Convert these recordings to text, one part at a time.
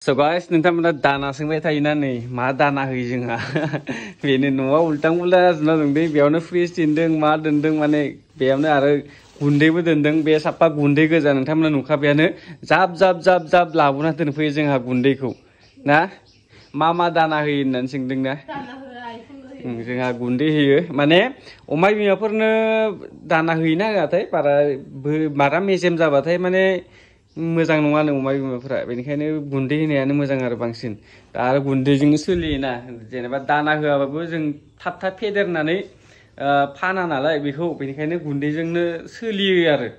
So guys, नोंथांमोना दाना सोंबाय थायोना नै मा दाना होयो जोंहा बेनो न'आव उल्टां उल्टा जाजोबना दं दै बेयावनो फ्रिज दोनदों मा दोनदों माने बेयावनो आरो गुन्दैबो दोनदों बे साफा गुन्दै गोजा नोंथांमोना नुखाबायानो जाब जाब जाब जाब लाबोना दोनफैयो जोंहा गुन्दैखौ ना मा दाना होयो होननानै सोंदोंना जोंहा गुन्दै होयो माने अमा बिमाफोरनो दाना होयोना होआथाय बारा मेजेम जाबाथाय माने मोजां नङानो अमा बिमाफोरा बेनिखायनो गुन्दै होनायानो मोजां आरो बांसिन दा आरो गुन्दैजोंनो सोलियोना जेनेबा दाना होआबाबो जों थाब फेदेरनानै फाना नालाय बेखौ बेनिखायनो गुन्दैजोंनो सोलियो आरो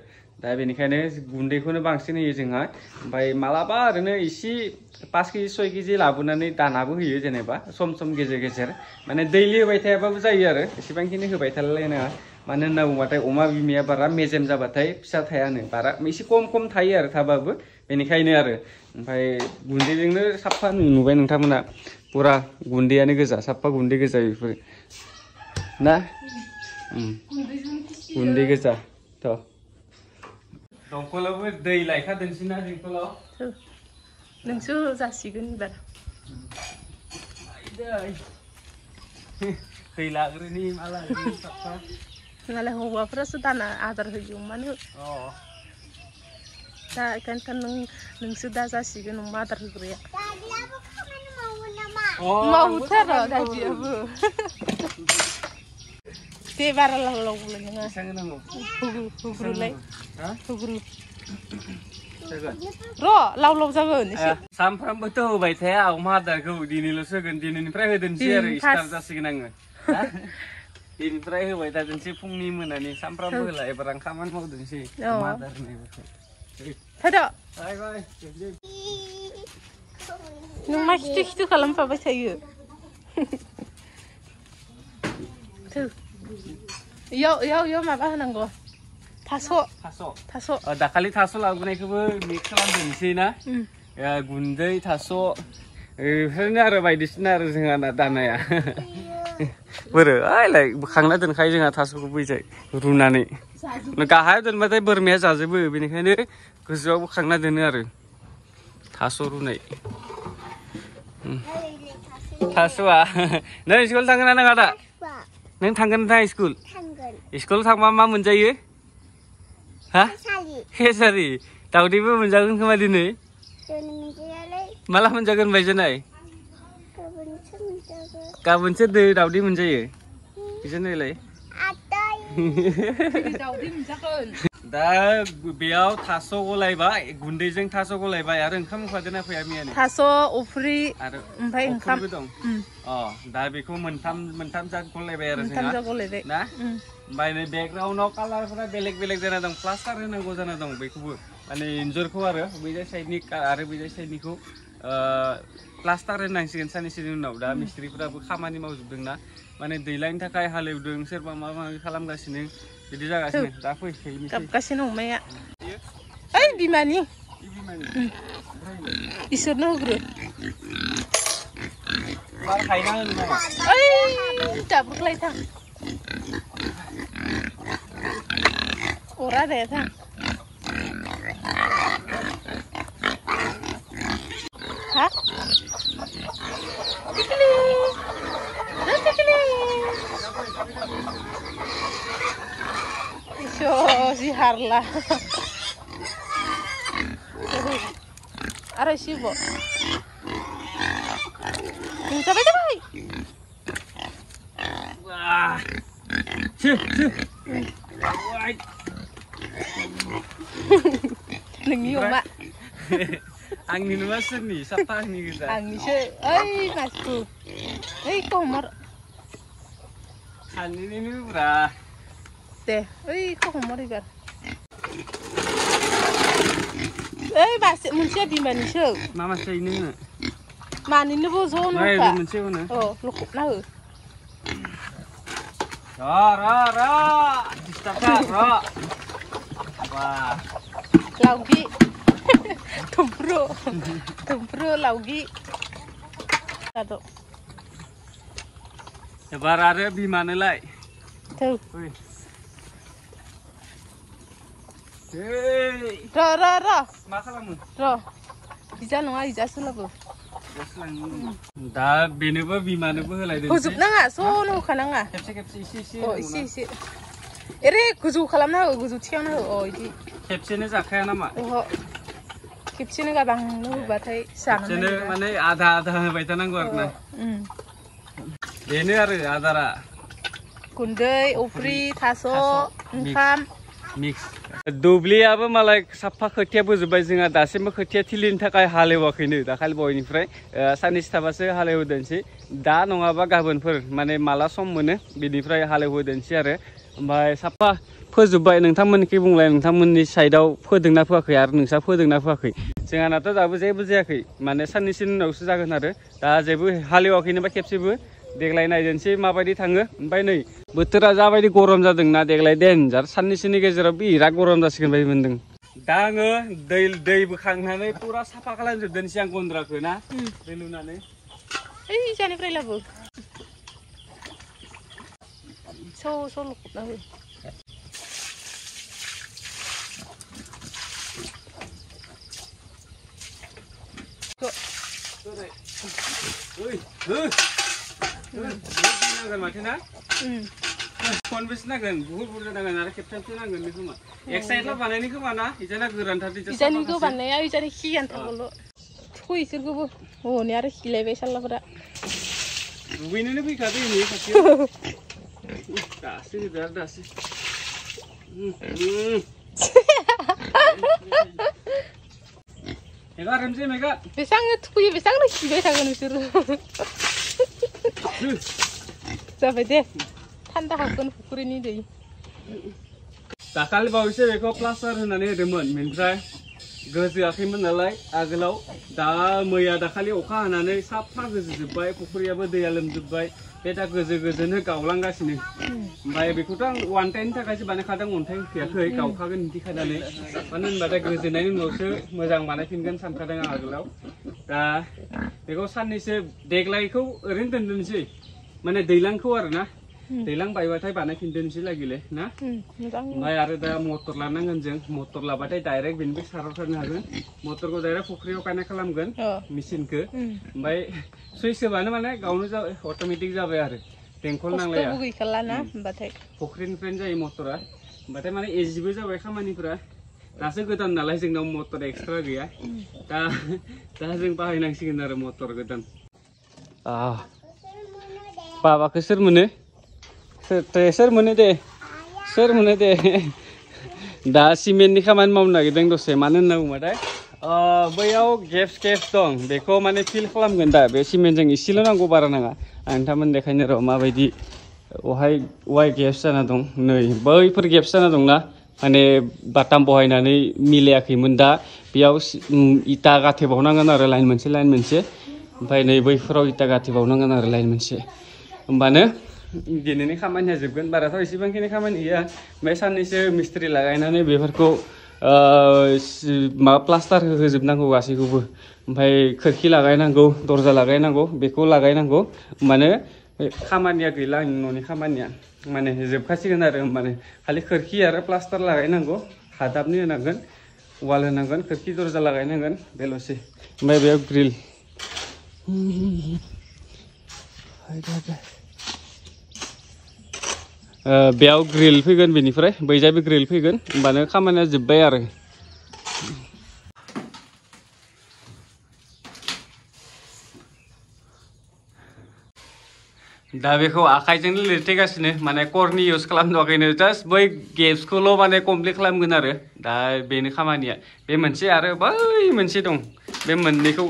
दा बेनिखायनो गुन्दैखौनो बांसिन होयो जोंहा ओमफ्राय मालाबा ओरैनो इसे 5 केजि 6 केजि लाबोनानै दानाबो होयो जेनेबा सम गेजेर गेजेर माने दैलि होबाय थायाबाबो जायो आरो एसेबांखिनि होबाय थालायनाङा मानो होनना बुंबाथाय अमा बिमाया बारा मेजेम जाबाथाय फिसा थायानो बारा एसे खम थायो आरो थाबाबो बेनिखायनो आरो ओमफ्राय गुन्दैजोंनो साफा नुबाय नोंथांमोना पुरा गुन्दैयानो गोजा साफा गुन्दै गोजा बेफोर ना गुन्दै गोजा थ' दंखलावबो दै लायखादोंसैना दंखलाव नोंसो जासिगोन एबार दै लाग्रोनि मा लाग्रोनि साफा नालाय हौवाफोरासो दाना आदार होयो अमानो दा ओंखायनोथ' नोंसो दा जासिगोन अमा आदार होग्राया मावथारो दादियाबो दे बारा लावलावलाय नङा हुग्रुलाय हुग्रु र' लाव जागोन एसे सानफ्रामबोथ' होबाय थाया अमा आदारखौ दिनैल'सो होगोन दिनैनिफ्राय होदोंसै आरो स्टार्ट जासिगोन आङो दिनैनिफ्राय होबाय थादोंसै फुंनि मोनानि सानफ्रामबो होला एबार आं खामानि मावदोंसै अमा आदार होनायफोरखौ नों मा खिथु खालामफाबाय थायो इयाव माबा होनांगौ थास' दाखालि थास' लाबोनायखौबो मिक्स खालामदोंसै ना गुन्दै थास' बेफोरनो आरो बायदिसिना आरो जोंहा दानाया बोरो ओइलाय बोखांना दोनखायो जोंहा थास'खौ बैजाय रुनानै गाहायाव दोनबाथाय बोरमाया जाजोबो बेनिखायनो गोजौआव बोखांना दोनो आरो थास' रुनाय थास'आ नों स्कुल थांगोन ना नङा दा नों थांगोन ना स्कुल थांबा मा मोनजायो हा केसारि दावदैबो मोनजागोन खोमा दिनै माला मोनजागोन बायजोनाय गाबोनसो दावदै मोनजायो बिजोनायलाय दा बेयाव थास' गलायबाय गुन्दैजों थास' गलायबाय आरो ओंखाम होफादोंना फैया मैयानो थास' अफ्रि आरो ओमफ्राय ओंखामबो दं दा बेखौ मोनथाम जात गलायबाय आरो जोंहा ना ओमफ्राय नै बेकग्राउन्डआव कालारफोरा बेलेग जाना दं प्लास्टार होनांगौ जाना दं बेखौबो माने इन्जुरखौ आरो बैजाय साइडनि आरो बैजाय साइडनिखौ प्लास्टार होनांसिगोन साननैसोनि उनाव दा मिस्ट्रिफोराबो खामानि मावजोबदोंना माने दैलायनि थाखाय हालेवदों सोरबा माबा खालामगासिनो बिदि जागासिनो दा गाबगासिनो अमाया ओइ बिमानि इसोरनो होग्रो ओइ दाबुखलाय थां अरा दे थां हा si harla aray sibo sabay wah nengi oma ang ninuwasan ni sapa ni kita ang siya ay masku ay komar ini bra deh komar ibar masih muncul di mana sih mama saya ini mana ini bozon apa muncul mana lukup nah ra distakar ra wah laugi tumpro laugi satu sebar ada di mana lagi tuh Hei. Ra. Makan kamu. Ra. इजा नङा इजा सोलाबो दा बेनोबो बिमानोबो होलायदों होजोबनाङा ज'नो होखानाङा खेबसे खेबसे एसे अ एसे एरे गोजौ खालामना हो गोजौ थिखांना हो अ इदि खेबसेनो जाखाया नामा ओहो खेबसेनो गाबांनो होबाथाय जानो खेबसेनो माने आधा आधा होबाय थानांगौ आरो ना बेनो आरो आदारा गुन्दै अफ्रि थास' ओंखाम मिक्स दुब्लियाबो मालाय साफा खोथिया बोजोबबाय जोंहा दासिमबो खोथिया थिलिनि थाखाय हालेवाखैनो दाखालि बयनिफ्राय साननैसो थाबासो हालेवहोदोंसै दा नङाबा गाबोनफोर माने माला सम मोनो बिनिफ्राय हालेवहोदोंसै आरो ओमफ्राय साफा फोजोबबाय नोंथांमोननिखै बुंलाय नोंथांमोननि साइडआव फोदोंना फोआखै आरो नोंसा फोदोंना फोआखै जोंहानाथ' दाबो जेबो जायाखै माने साननैसोनि उनावसो जागोन आरो दा जेबो हालेवाखैनोबा खेबसेबो देग्लाय नायदोंसै माबायदि थाङो ओमफ्राय नै बोथोरा जाबायदि गरम जादोंना देग्लाय देनजार साननैसोनि गेजेराव बिराद गरम जासिगोन बायदि मोनदों दा आङो दै बोखांनानै पुरा साफा खालामजोबदोंसै आं गन्द्राखौ ना दै लुनानै ओइ जानिफ्राय लाबो स' लखबना हो माथो ना खनबेसे नांगोन बुहुत बुरजा नांगोन आरो खेबथामसो नांगोन बे खोमा एक साइडल' बानायनो खोमा ना इजाना गोरानथार इजानिखौ बानाया इजानि खियानथारल' थु इसोरखौबो हनै आरो खिलायबाय साल्लाफोरा दुगैनोनो फैखादो नै खाथियाव दासो होदो आरो दासो हेगारनोसै मेगा बेसांनो थुखैयो बेसांनो खिबाय थागोन नोंसोरो जाबाय दे थान्दा हाबगोन फुख्रिनि दै दाखालि बावैसो बेखौ प्लास्टार होनानै होदोंमोन बेनिफ्राय गोजोआखैमोन नालाय आगोलाव दा मैया दाखालि अखा हानानै साफा गोजोजोब्बाय फुख्रियाबो दैया लोमजोब्बाय बे दा गोजोनो गावलांगासिनो ओमफ्राय बेखौथ' आं वान टाइमनि थाखायसो बानायखादों अन्थाइ होखायाखै गावखागोन बिदि खानानै मानो होनबाथाय गोजोननायनि उनावसो मोजां बानायफिनगोन सानखादों आं आगोलाव दा बेखौ साननैसो देग्लायखौ ओरैनो दोनदोंसै माने दैलांखौ आरो ना दैलां बायबाथाय बानायफिनदोंसै लागिले ना ओमफ्राय आरो दा मटर लानांगोन जों मटर लाबाथाय डाइरेक्ट बेनिफ्राय सारहरथारनो हागोन मटरखौ डाइरेक्ट फुख्रियाव कानेक्ट खालामगोन मेचिनखौ ओमफ्राय सुइच होबानो माने गावनो जाबाय अट'मेटिक जाबाय आरो बेंखल नांलाया फुख्रिनिफ्रायनो जायो मटरा होमबाथाय माने इजिबो जाबाय खामानिफोरा दासो गोदान नालाय जोंनाव मटर एक्सट्रा गैया दा जों बाहायनांसिगोन आरो मटर गोदान बाबाखौ सोर मोनो सोर मोनो दे दा सिमेन्टनि खामानि मावनो नागिरदों दसे मानो होनना बुङोबाथाय बैयाव गेप्स दं बेखौ माने फिल खालामगोन दा बे सिमेन्टजों एसेल' नांगौ बारा नाङा आं नोंथांमोन देखायनो र' माबायदि वाइ गेप्स जाना दं नै बैफोर गेप्स जाना दंना माने बाटाम बहायनानै मिलायाखैमोन दा बेयाव इटा गाथेबावनांगोन आरो लाइन मोनसे ओमफ्राय नै बैफोराव इटा गाथेबावनांगोन आरो लाइन मोनसे होमबानो दिनैनि खामानिया जोबगोन बाराथ' एसेबांखिनि खामानि गैया ओमफ्राय साननैसो मिस्ट्रि लागायनानै बेफोरखौ माबा प्लास्टार होजोबनांगौ गासैखौबो ओमफ्राय खोरखि लागायनांगौ दरजा लागायनांगौ बेखौ लागायनांगौ होमबानो खामानिया गैला आंनि न'नि खामानिया माने जोबखासिगोन आरो होमबानो खालि खोरखि आरो प्लास्टार लागायनांगौ हादाबनि होनांगोन वाल होनांगोन खोरखि दरजा लागायनांगोन बेल'सै ओमफ्राय बेयाव ग्रिल बेयाव ग्रिल फैगोन बेनिफ्राय बैजायबो ग्रिल फैगोन होमबानो खामानिया जोब्बाय आरो दा बेखौ आखाइजोंनो लिरथेगासिनो माने करनि इउज खालामथ'वाखैनो जास्ट बै गेप्सखौल' माने कमप्लिट खालामगोन आरो दा बेनो खामानिया बे मोनसे आरो बै मोनसे दं बे मोननैखौ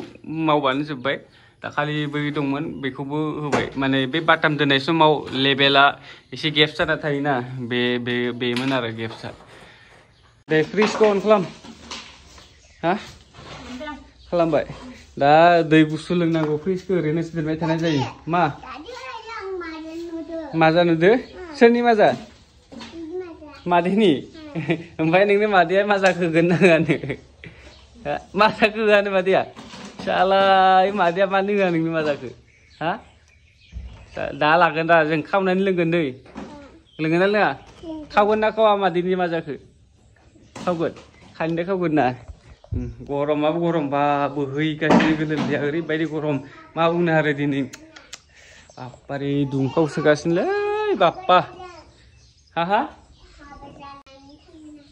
मावबानो जोब्बाय दाखालि बै दंमोन बेखौबो होबाय माने बे बाटाम दोननाय समाव लेभेला एसे गेप्स जाना थायोना बेमोन आरो गेप्सआ दे फ्रिजखौ अन खालाम हा खालामबाय दा दै गुसु लोंनांगौ फ्रिजखौ ओरैनो दोनबाय थानाय जायो माजा नुदो सोरनि माजा मादैनि ओमफ्राय नोंनो मादैया माजाखौ होगोन ना होआनो माजाखौ होआनो मादैया सालाय मादैया मानो होआ नोंनि माजाखौ हा दा लागोन दा जों खावनानै लोंगोन दै लोंगोन ना लोङा खावगोन ना खावा मादैनि माजाखौ खावगोन खानिदो खावगोन ना गरमाबो गरम बा बोहैगासिनो गोलोमदैया ओरैबायदि गरम मा बुंनो आरो दिनै बाप्पारे दुंखावसोगासिनोलै बाप्पा हा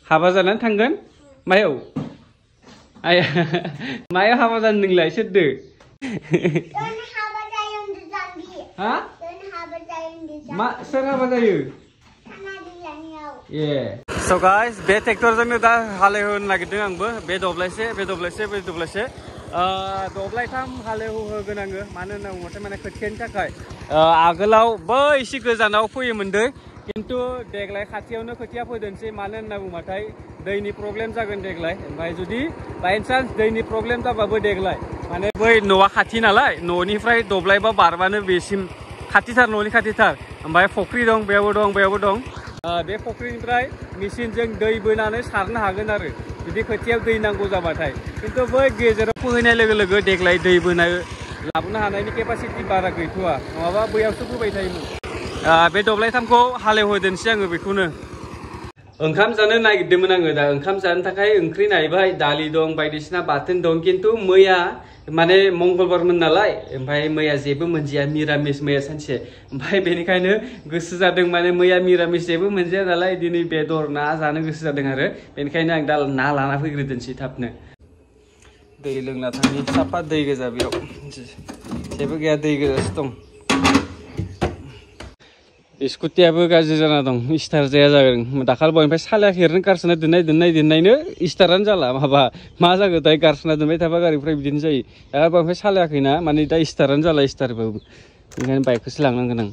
हाबा जानानै थांगोन मायाव आया मायाव हाबा जानो नोंलाय सोरदो हा मा सोर हाबा जायो ए So guys, बे ट्रेक्टरजोंनो दा हालेवनो नागिरदों आंबो बे दब्लायसे दब्लायथाम हालेवहोगोन आङो मानो होनना बुङोबाथाय माने खोथियानि थाखाय आगोलाव बै एसे गोजानाव फोयोमोन दै किन्तु देग्लाय खाथियावनो खोथिया फोदोंसै मानो होनना बुङोबाथाय दैनि प्रब्लेम जागोन देग्लाय ओमफ्राय जुदि बायचान्स दैनि प्रब्लेम जाबाबो देग्लाय माने बै न'आ खाथि नालाय न'निफ्राय दब्लायबा बारबानो बेसिम खाथिथार न'नि खाथिथार ओमफ्राय फुख्रि दं बेयावबो दं बे फुख्रिनिफ्राय मेचिनजों दै बोनानै सारनो हागोन आरो जुदि खोथियाव दै नांगौ जाबाथाय किन्तु बै गेजेराव फोहैनाय लोगो लोगो देग्लाय दै बोना लाबोनो हानायनि केपासिटि बारा गैथ'वा नङाबा बैयावसो फोबाय थायोमोन बे दब्लायथामखौ हालेवहोदोंसै आङो बेखौनो ओंखाम जानो नागिरदोंमोन आङो दा ओंखाम जानो थाखाय ओंख्रि नायबाय दालि दं बायदिसिना बाथोन दं किन्तु मैया माने मंगलबारमोन नालाय ओमफ्राय मैया जेबो मोनजाया मिरामिस मैया सानसे ओमफ्राय बेनिखायनो गोसो जादों माने मैया मिरामिस जेबो मोनजाया नालाय दिनै बेदर ना जानो गोसो जादों आरो बेनिखायनो आं दा ना लाना फैग्रोदोंसै थाबनो दै लोंना थांनि साफा दै गोजा बेयाव जेबो गैया दै गोजासो दं स्कुटियाबो गाज्रि जाना दं स्टार्ट जाया जागोन दाखालि बयनिफ्राय सालायाखै ओरैनो गारसोना दोननायनो स्टार्टआनो जाला माबा मा जागोनथाय गारसोना दोनबाय थाबा गारिफ्रा बिदिनो जायो दा बयनिफ्राय सालायाखैना माने दा स्टार्टआनो जाला स्टार्टबाबो ओंखायनो बाइकखौसो लांनांगोन आं